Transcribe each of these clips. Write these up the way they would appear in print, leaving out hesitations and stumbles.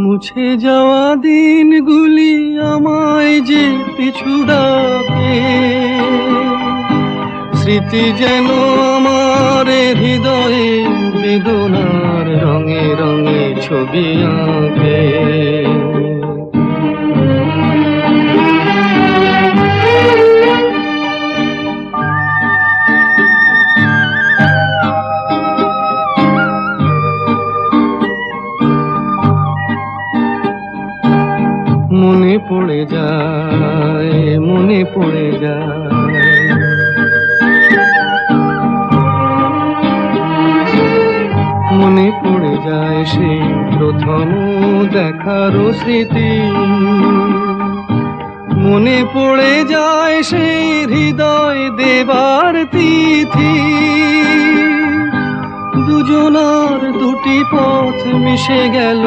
মুছে যাওয়া দিনগুলি আমায় যে পিছু ডাকে, স্মৃতি যেন আমার হৃদয়ে বেদনার রঙে রঙে ছবি আঁকে। মনে পড়ে যায়, মনে পড়ে যায়, মনে পড়ে যায় সেই প্রথম দেখার স্মৃতি। মনে পড়ে যায় সেই হৃদয় দেবার তিথি। দুজনার দুটি পথ মিশে গেল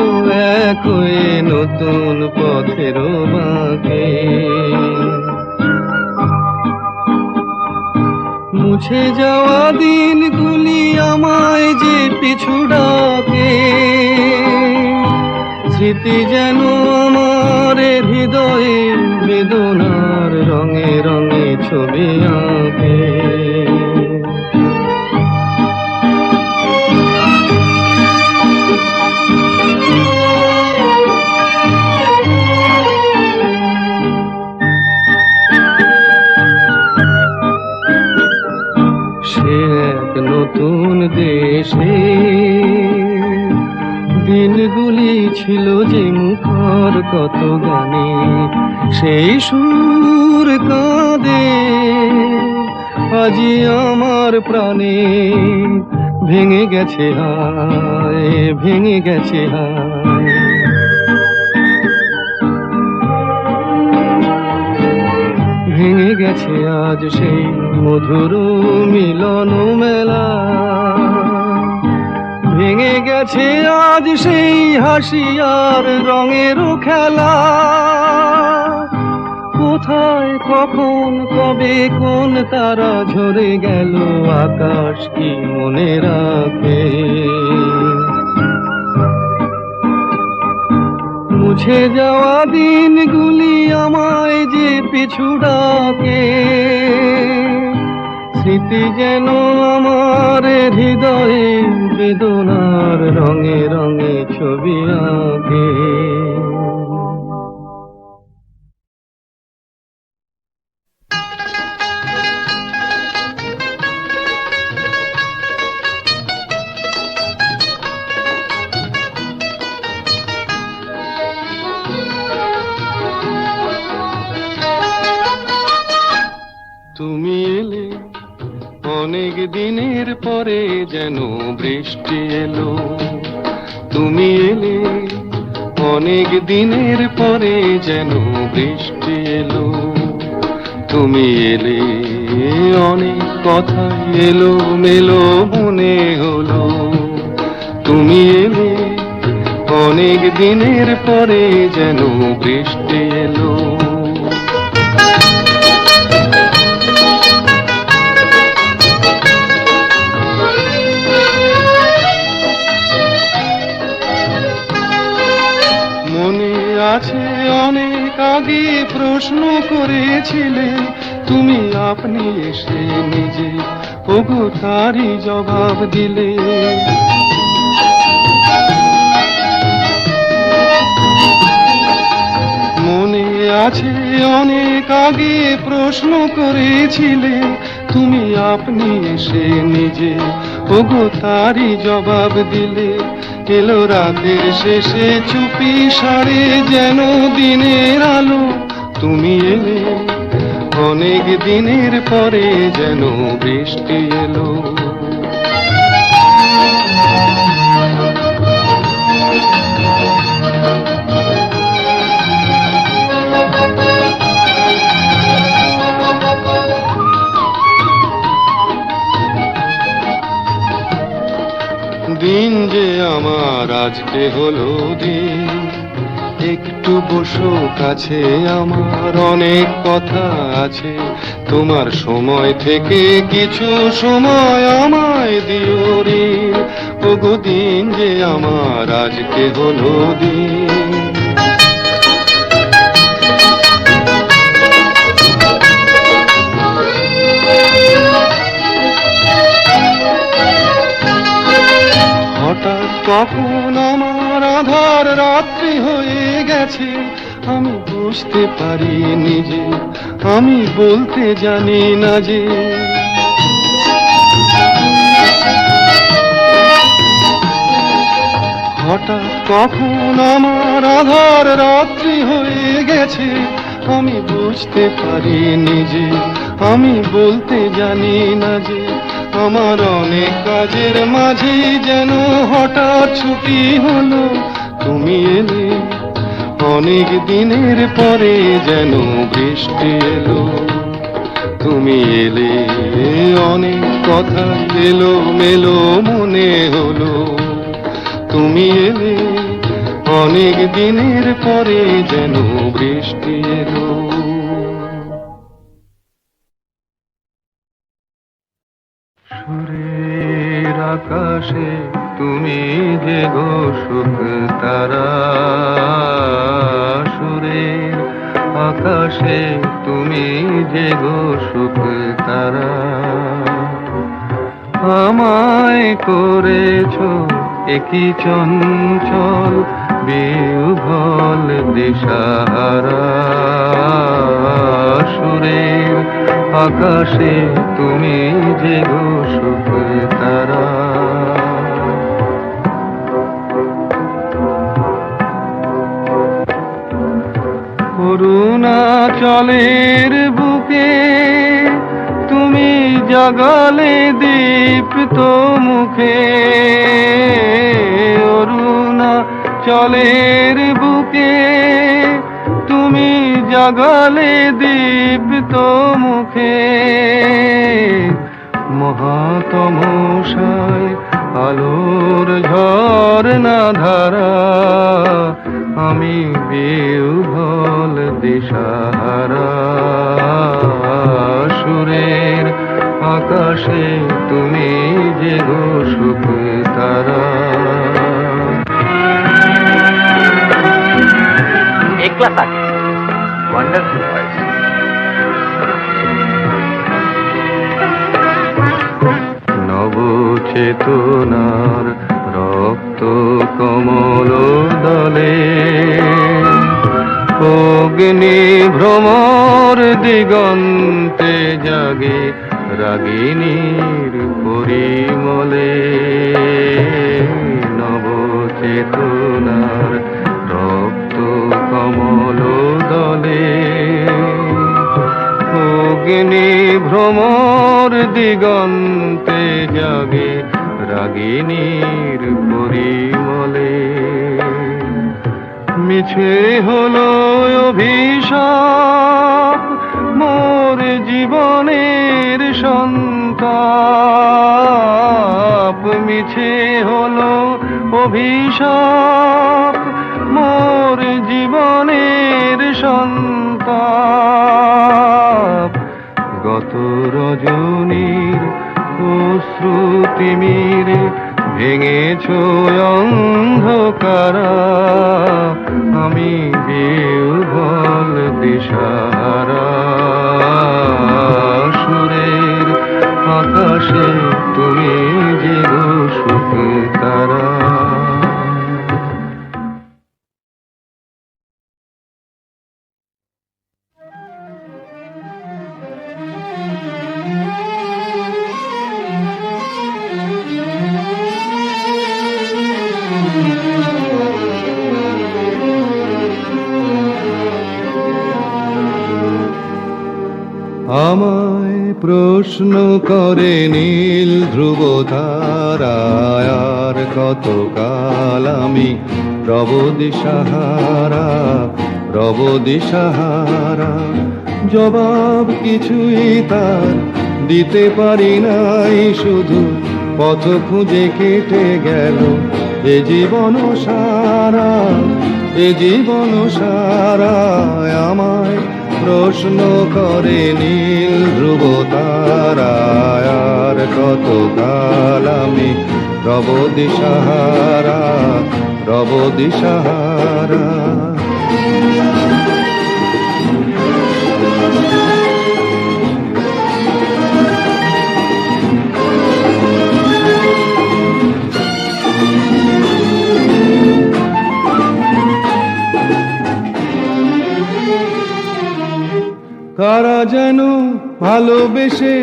এক হয়ে নতুন পথের বাঁকে। মুছে যাওয়া দিনগুলি আমায় যে পিছু ডাকে, স্মৃতি যেন আমার হৃদয়ে বেদনার রঙে রঙে ছবি আঁকে। নতুন দেশে দিনগুলি ছিল যে মুখর কত গানে, সেই সুর কাঁদে আজি আমার প্রাণে। ভেঙে গেছে হায়, ভেঙে গেছে হায়, ভেঙে গেছে আজ সেই মধুর মিলন মেলা। ভেঙে গেছে আজ সেই হাসি আর রঙের খেলা। কোথায় কখন কবে কোন তারা ঝরে গেল আকাশ কি মনে রাখে। মুছে যাওয়া দিনগুলি আমায় যে পিছু ডাকে, স্মৃতি যেন আমার হৃদয়ে বেদনার রঙে রঙে ছবি আঁকে। তুমি এলে অনেক দিনের পরে যেন বৃষ্টি এলো। তুমি এলে অনেক দিনের পরে যেন বৃষ্টি এলো। তুমি এলে অনেক কথা এলো মেলো মনে হলো। তুমি এলে অনেক দিনের পরে যেন বৃষ্টি এলো। আছে অনেক আগে প্রশ্ন করেছিলে তুমি, আপনি এসে নিজে ওগো তারই জবাব দিলে। মনে আছে অনেক আগে প্রশ্ন করেছিলে তুমি, আপনি এসে নিজে ওগো তারই জবাব দিলে। এলো রাতের শেষে চুপি সারে যেন দিনের আলো। তুমি এলে অনেক দিনের পরে যেন বৃষ্টি এলো। আমার আজকে হলো দিন, একটু বসো কাছে, আমার অনেক কথা আছে। তোমার সময় থেকে কিছু সময় আমায় দিও ঋণ, ওগো দিন যে আমার আজকে হলো দিন। হঠাৎ কখন আমার আধার রাত্রি হয়ে গেছে, আমি বুঝতে পারি নিজে, আমি বলতে জানি না যে। হঠাৎ কখন আমার আধার রাত্রি হয়ে গেছে, আমি বুঝতে পারি নিজে, আমি বলতে জানি না যে। আমার অনেক কাজের মাঝে যেন হঠাৎ ছুটি হলো, তুমি এলে অনেক দিনের পরে যেন বৃষ্টি এলো। তুমি এলে অনেক কথা এলো মেলো মনে হলো, তুমি এলে অনেক দিনের পরে যেন বৃষ্টি এলো। সুরের আকাশে তুমি যে গো সুখ তারা, সুরের আকাশে তুমি যে গো সুখ তারা। আমায় করেছো একই চঞ্চল বিহ্বল দিশাহারা, সুরের আকাশে তুমি যে গো সুখ তারা। অরুণাচলের বুকে তুমি জাগালে দীপ্ত মুখে, অরুণাচলের বুকে তুমি জাগালে দীপ্ত মুখে। মহাতমশায় আলোর ঝরনা ধারা, আমি বিহ্বল দিশাহারা, সুরের আকাশে তুমি যে গো সুখ তারা। একলা থাকে ওয়ান্ডারফুল ভয়েস। নবচেতনার রক্ত কমল দলে, অগ্নি ভ্রমর দিগন্তে জাগে রাগিনীর পরিমলে। নবচেতনার রক্ত কমল দলে, অগ্নি ভ্রমর দিগন্তে জাগে রাগিনীর পরিমলে। মিছে হলো অভিশাপ মোর জীবনের সন্তাপ, মিছে হলো অভিশাপ মোর জীবনের সন্তাপ। গত রজনীর অশ্রুতিমিরে ভেঙেছ অন্ধকারা, আমি বিহ্বল দিশাহারা, সুরের আকাশে তুমি যে গো সুখ তারা। আমায় প্রশ্ন করে নীল ধ্রুব তারায়, আর কতকাল আমি রব দিশাহারা, রব দিশাহারা। জবাব কিছুই তার দিতে পারি নাই, শুধু পথ খুঁজে কেটে গেল এ জীবন সারা, এ জীবন সারা আমায় প্রশ্ন করে নীল ধ্রুব তারা। আর কত কাল আমি রব দিশাহারা, রব দিশাহারা। কারা যেন ভালোবেসে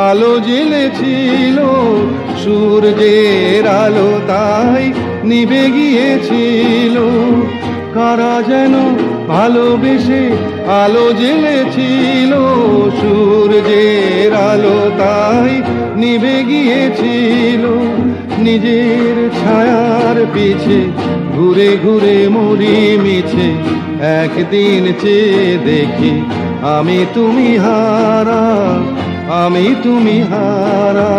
আলো জ্বেলেছিল, সূর্যের আলো তাই নিভে গিয়েছিল। কারা যেন ভালোবেসে আলো জ্বেলেছিল, সূর্যের আলো তাই নিভে গিয়েছিল। নিজের ছায়ার পিছে ঘুরে ঘুরে মরি মিছে, একদিন চেয়ে দেখি আমি তুমি হারা, আমি তুমি হারা।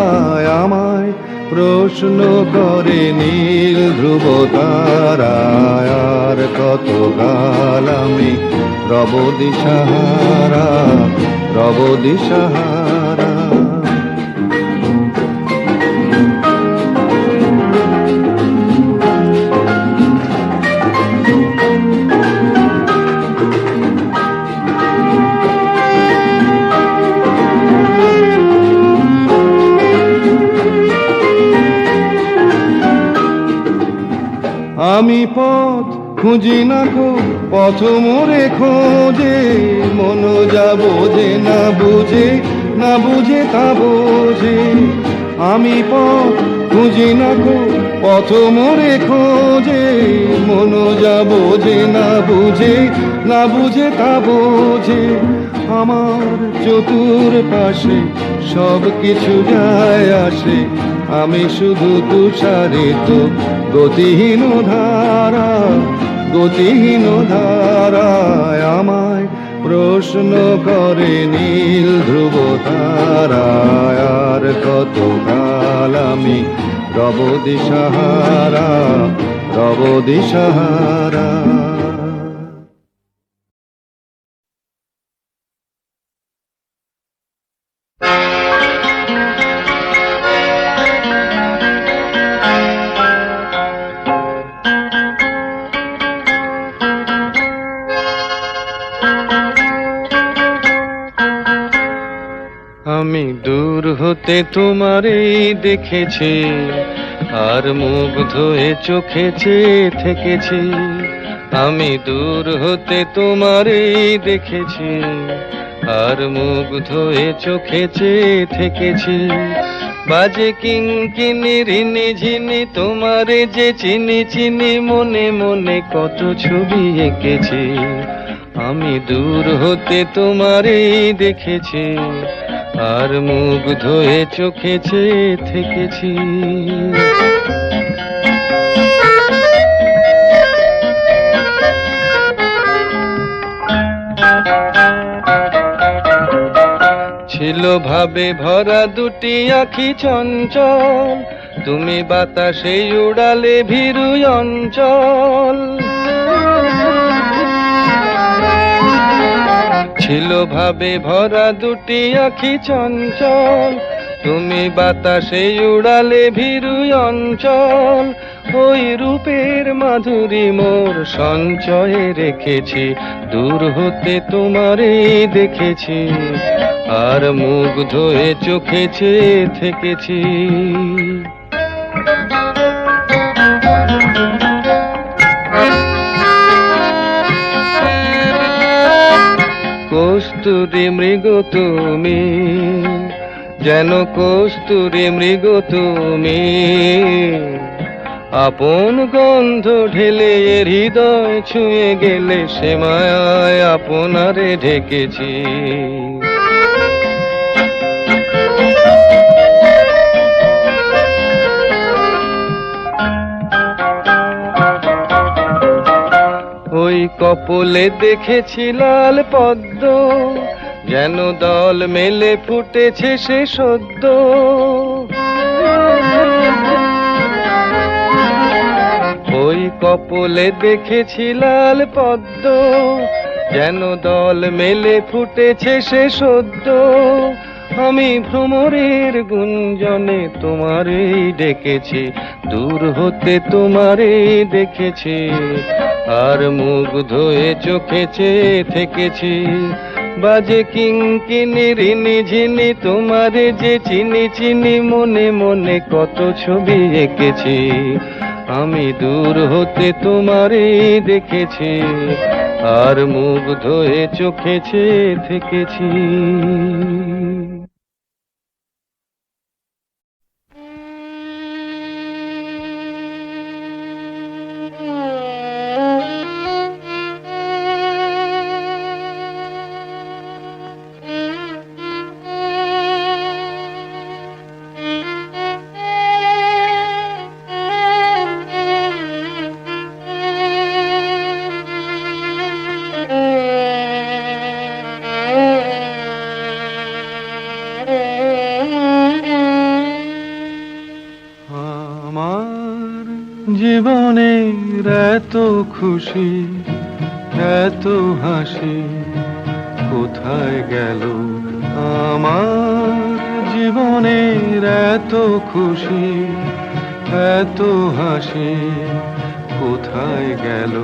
আমায় প্রশ্ন করে নীল ধ্রুব তারা। আর কত কাল আমি রব দিশাহারা, রব দিশাহারা। আমি পথ খুঁজি না কো, পথ মোরে খোঁজে, মন যা বোঝে না বুঝে, না বুঝে তা বোঝে। আমি পথ খুঁজি না কো, পথ মোরে খোঁজে, মন যা বোঝে না বুঝে, না বুঝে তা বোঝে। আমার চতুর পাশে সব কিছু যায় আসে, আমি শুধু তুষারিত গতিহীন ধারা, গতিহীন ধারায়। আমায় প্রশ্ন করে নীল ধ্রুব তারা। আর কত কাল আমি রব দিশাহারা, রব দিশাহারা। আমি দূর হতে তোমারই দেখেছি, আর মুগ্ধ হয়ে চোখে চেয়ে থেকেছি। আমি দূর হতে তোমারই দেখেছি, আর মুগ্ধ হয়ে চোখে চেয়ে থেকেছি। বাজে কিঙ্কিনি রিনি ঝিনি তোমারে যে চিনি চিনি, মনে মনে কত ছবি এঁকেছি। আমি দূর হতে তোমারই দেখেছি, আর মুগ্ধ হয়ে চোখে চেয়ে থেকেছি। ছিল ভাবে ভরা দুটি আখি চঞ্চল, তুমি বাতাসে উড়ালে ভীরু অঞ্চল। ছিল ভাবে ভরা দুটি আখি চঞ্চল, তুমি বাতাসে উড়ালে ভীরু অঞ্চল। ওই রূপের মাধুরী মোর সঞ্চয়ে রেখেছি, দূর হতে তোমারে দেখেছি, আর মুগ্ধ হয়ে চোখে চেয়ে থেকেছি। কস্তুরী মৃগ তুমি, যেন কস্তুরী মৃগ তুমি, আপন গন্ধ ঢেলে হৃদয় ছুঁয়ে গেলে, সে মায়ায় আপনারে ঢেকেছি। ওই কপলে দেখেছি লাল পদ্ম, যেন দল মেলে ফুটেছে সে সদ্য। কপলে দেখেছি লাল পদ্ম, যেন দল মেলে ফুটেছে সে সদ্য। আমি ভ্রমরের গুঞ্জনে তোমারেই ডেকেছি, দূর হতে তোমারেই দেখেছি, আর মুগ্ধ হয়ে চোখে চেয়ে থেকেছি। বাজে কিঙ্কিনি রিনি ঝিনি তোমারে যে চিনি চিনি, মনে মনে কত ছবি এঁকেছি। আমি দূর হতে তোমারেই দেখেছি, আর মুগ্ধ হয়ে চোখে চেয়ে থেকেছি। আমার জীবনের এত খুশি, এত হাসি কোথায় গেল? আমার জীবনের এত খুশি, এত হাসি কোথায় গেল?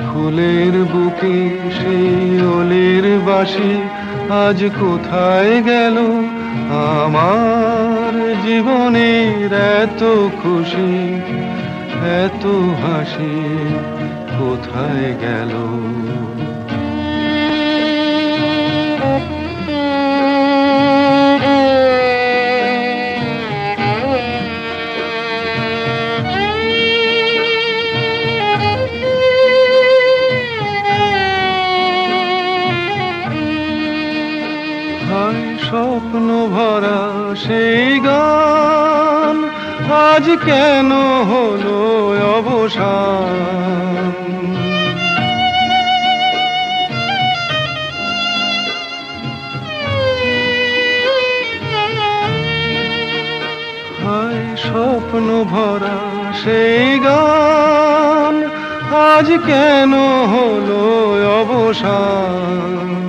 ফুলের বুকে সেই ওলের বাসি আজ কোথায় গেল? আমার জীবনের এত খুশি, এত হাসি কোথায় গেল? হায় স্বপ্ন ভরা সেই গান আজ কেন হলো অবসান? হায় স্বপ্ন ভরা সেই গান আজ কেন হলো অবসান?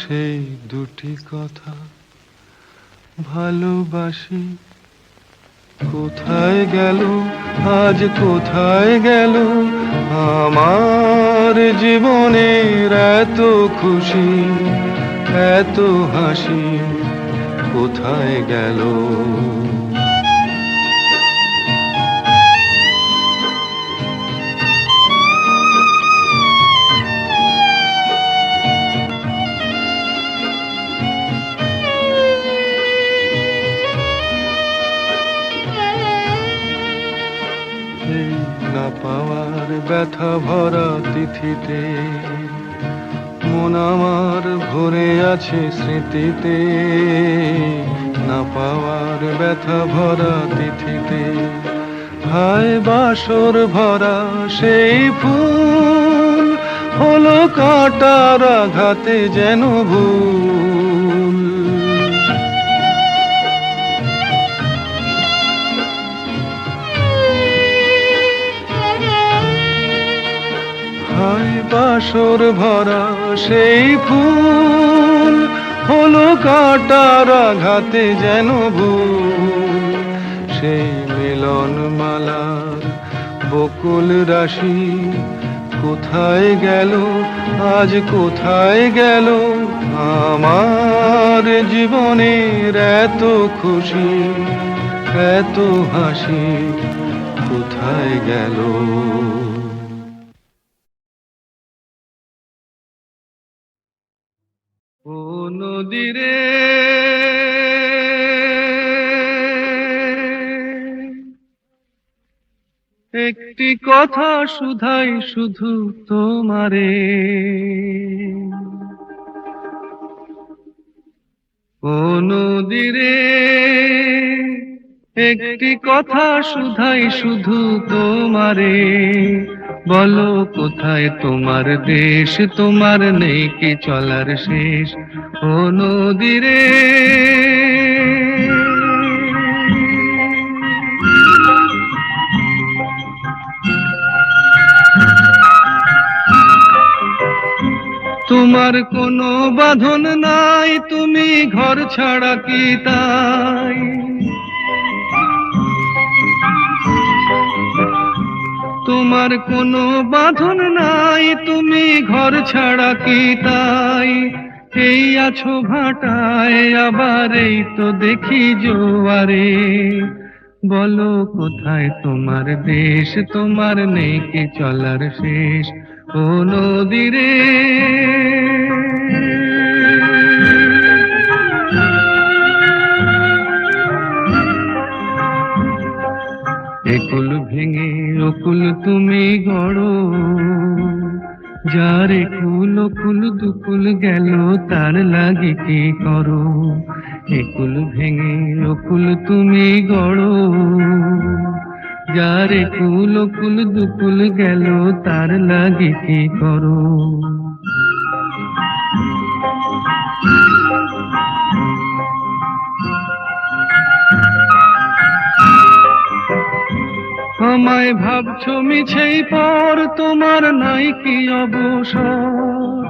সেই দুটি কথা ভালোবাসি কোথায় গেল? আজ কোথায় গেল? আমার জীবনের এত খুশি, এত হাসি কোথায় গেল? না পাওয়ার ব্যথা ভরা তিথিতে মন আমার ভরে আছে স্মৃতিতে। না পাওয়ার ব্যথা ভরা তিথিতে হায় বাসর ভরা সেই ফুল হলো কাঁটার আঘাতে যেন ভুল। হায় বাসর ভরা সেই ফুল হলো কাঁটার আঘাতে যেন ভুল। সেই মিলন মালার বকুল রাশি কোথায় গেল? আজ কোথায় গেল? আমার জীবনের এত খুশি, এত হাসি কোথায় গেল? ও নদীরে একটি কথা শুধাই শুধু তোমারে। ও নদীরে একটি কথা শুধাই শুধু তোমারে। বলো কোথায় তোমার দেশ, তোমার নেই কি চলার শেষ? ও নদীরে তোমার কোনো বাঁধন নাই, তুমি ঘর ছাড়া কি তাই? তোমার কোনো বাঁধন নাই, তুমি ঘর ছাড়া কি তাই? এই আছো ভাটায়, আবার এই তো দেখি জোয়ারে। বলো কোথায় তোমার দেশ, তোমার নেই কি চলার শেষ? ও নদী রে, একুল ভেঙে অকুল তুমি গড়ো, যার একুল অকুল দুকুল গেল তার লাগি কি করো? একুল ভেঙে অকুল তুমি গড়ো, যার একুল অকুল দুকুল গেল তার লাগি কি করো? আমায় ভাবছো মিছেই পর, তোমার নাই কি অবসর?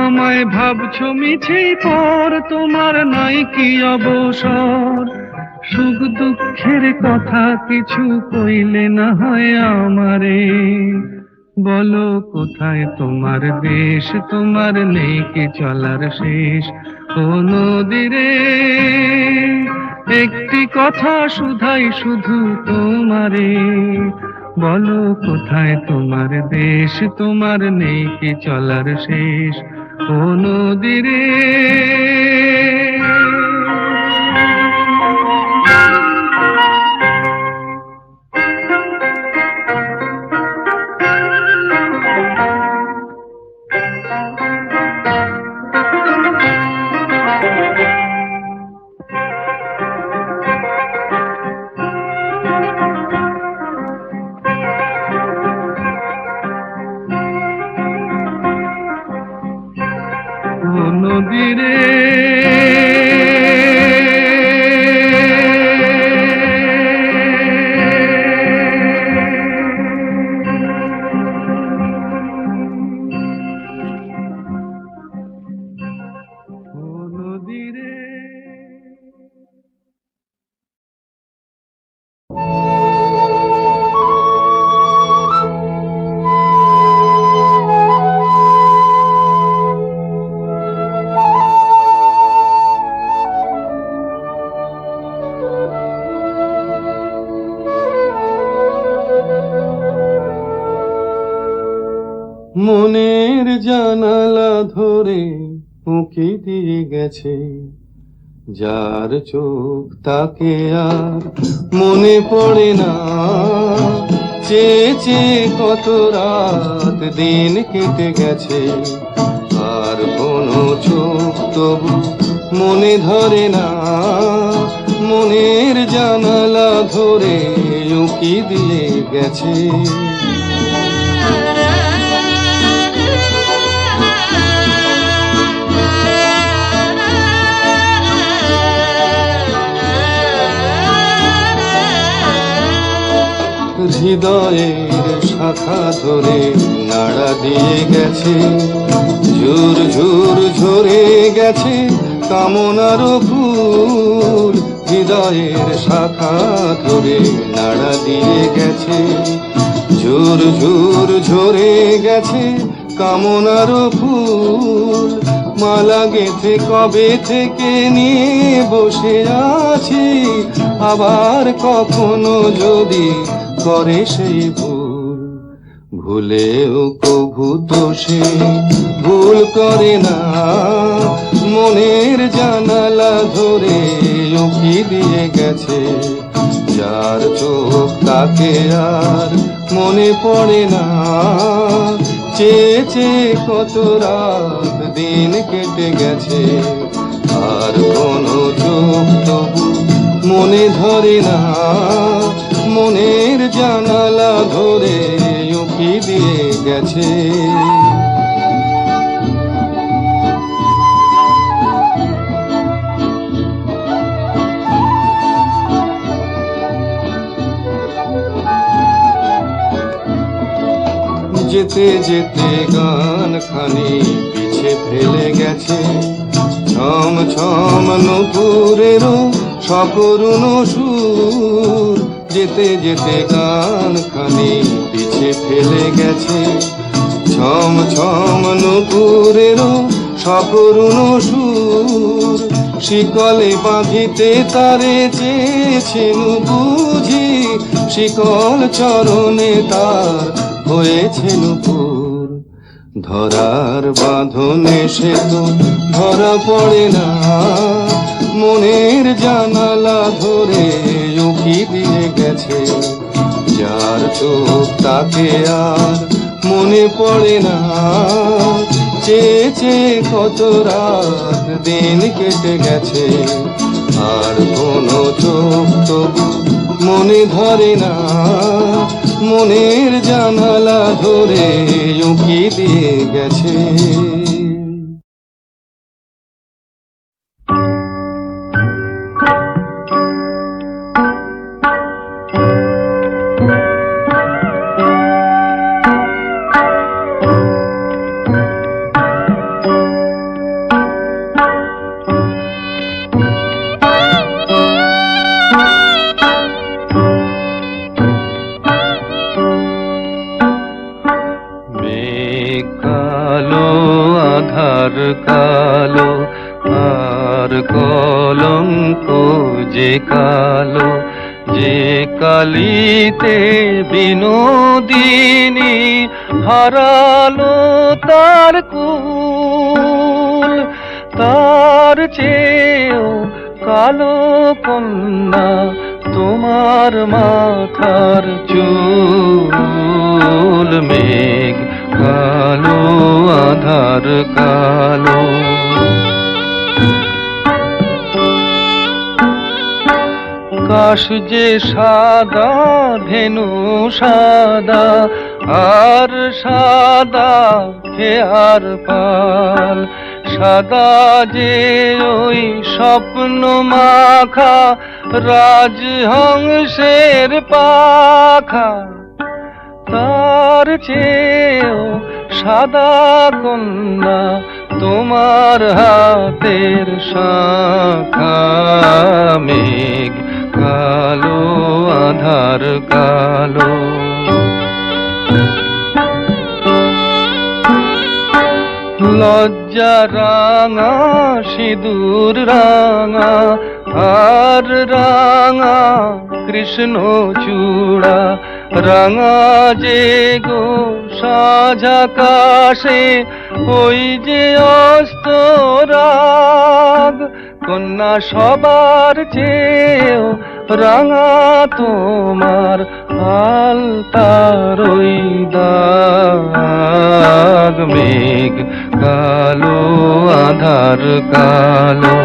আমায় ভাবছো মিছেই পর, তোমার নাই কি অবসর? সুখ দুঃখের কথা কিছু কইলে না হয় আমারে। বলো কোথায় তোমার দেশ, তোমার নেই কি চলার শেষ? ও নদী রে, একটি কথা শুধাই শুধু তোমারে। বলো কোথায় তোমার দেশ, তোমার নেই কি চলার শেষ? ও নদী রে, ও নদী রে, ও নদী রে। মনের জানালা ধরে উঁকি দিয়ে গেছে, যার চোখ তাকে আর মনে পড়ে না। চেয়ে চেয়ে কত রাত দিন কেটে গেছে, আর কোনো চোখ তবু মনে ধরে না। মনের জানালা ধরে উঁকি দিয়ে গেছে। হৃদয়ের শাখা ধরে নাড়া দিয়ে গেছে, ঝুর ঝুর ঝরে গেছে কামনার ফুল। হৃদয়ের শাখা ধরে নাড়া দিয়ে গেছে, ঝুর ঝুর ঝরে গেছে কামনার ফুল। মালা গেঁথে কবে থেকে নিয়ে বসে আছি, আবার কখনো যদি করে সেই ভুল। ভুলেও কভু তো সে ভুল করে না, মনের জানালা ধরে উঁকি দিয়ে গেছে। যার চোখ তাকে আর মনে পড়ে না, চেয়ে চেয়ে কত রাত দিন কেটে গেছে, আর কোনো চোখ তবু মনে ধরে না। মনের জানালা ধরে উঁকি দিয়ে গেছে। যেতে যেতে গান খানি পিছে ফেলে গেছে, ছম ছম নূপুরেরও সকরুণ সুর। যেতে যেতে গান খানি পিছে ফেলে গেছে, ছম ছম নূপুরেরও সকরুণ সুর। শিকলে বাঁধিতে তারে চেয়েছেন বুঝি, শিকল চরণে তার হয়েছে নূপুর। ধরার বাঁধনে সে তো ধরা পড়ে না, মনের জানালা ধরে উকি দিয়ে গেছে। যার চোখ তাকে আর মনে পড়ে না, চেয়ে চেয়ে কত রাত দিন কেটে গেছে। আর কোনো চোখ তবু মনে ধরে না, মনের জানালা ধরে উকি দিয়ে গেছে। কালো আর কলঙ্ক যে কালো, যে কালিতে বিনোদিনী হারালো তার কুল। তার চেয়েও কালো কন্যা তোমার মাথার চুল। মেঘ কালো আধার কালো, কাশ যে সাদা ধেনু সাদা, আর সাদা খেয়ার পাল। সাদা যে ওই স্বপ্ন মাখা রাজহংসের পাখা। তার চেয়েও সাদা কন্যা তোমার হাতের শাখা। মেঘ কালো আধার কালো, লজ্জা রাঙা সিঁদুর রাঙা, আর রাঙা কৃষ্ণ চূড়া। রাঙা যে গো সাজাকাশে ওই যে অস্তরাগ। কন্যা সবার চেয়েও রাঙা তোমার আলতার ওই দাগ। মেঘ কালো আধার কালো,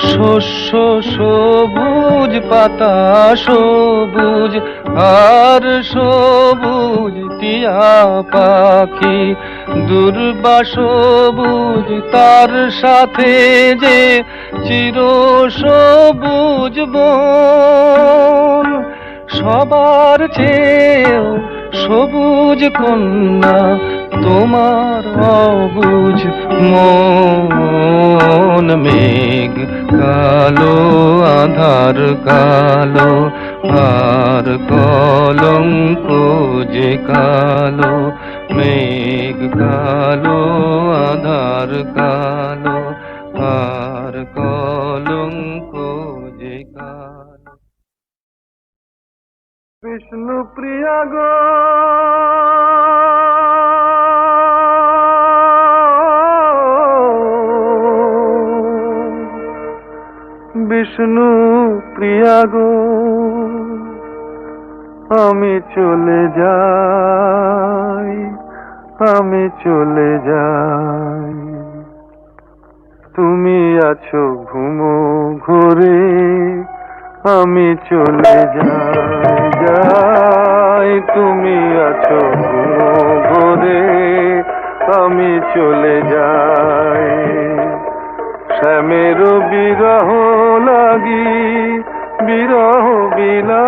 শস্য সবুজ পাতা সবুজ, আর সবুজ টিয়া পাখি। দুর্বা সবুজ তার সাথে যে চির সবুজ বন। সবার চেয়েও সবুজ কন্যা তোমার অবুঝ মন। মেঘ কালো আধার কালো, আর কলঙ্ক যে কালো। মেঘ কালো আধার কালো, আর কলঙ্ক যে কালো। বিষ্ণু প্রিয়া গো বিষ্ণু প্রিয়া গো, আমি চলে যাই, আমি চলে যাই। তুমি আছো ঘুমো ঘরে, আমি চলে যাই যাই। তুমি আছো ঘুমো ঘরে, আমি চলে যাই। শ্যামের বিরহ লাগি, বিরহ বিলা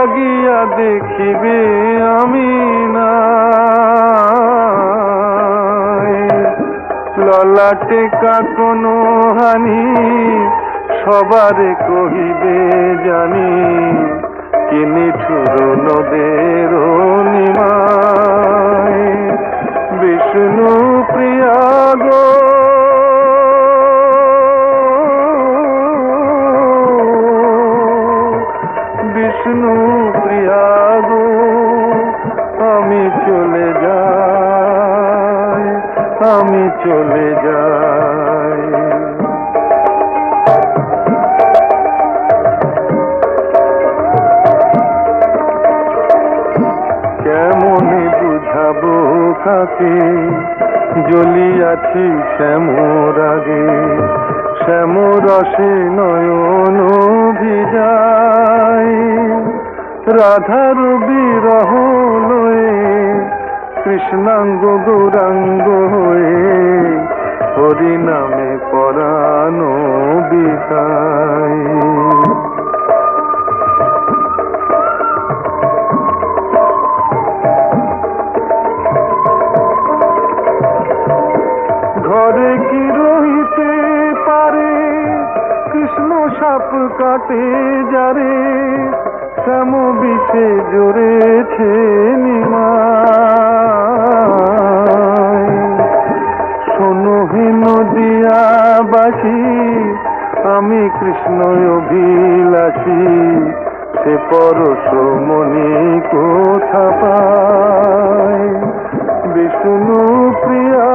লাগিয়া দেখিবে আমি না, ললাটে কোনো হানি সবারে কহিবে জানি, কি নিঠুর নদের নিমায় বিষ্ণু প্রিয়া গো, বিষ্ণু প্রিয়া গো, আমি চলে যাই, আমি চলে যাই। কেমনে বুঝাবো কাকে জ্বলিয়াছি শ্যামর আগে, শ্যামরসে নয়ন ভিজাই, রাধার বিরহ লয়ে কৃষ্ণাঙ্গ গৌরাঙ্গ হয়ে হরি নামে পরাণ বিকাই। ঘরে কি রহিতে পারে কৃষ্ণ সাপ কাটে যারে, শ্যাম বিষে জড়েছে নিমায়। শোনো হে নদিয়া বাসি, আমি কৃষ্ণ অভিলাষী, সে পরশ মনি কোথা পায়, বিষ্ণু প্রিয়া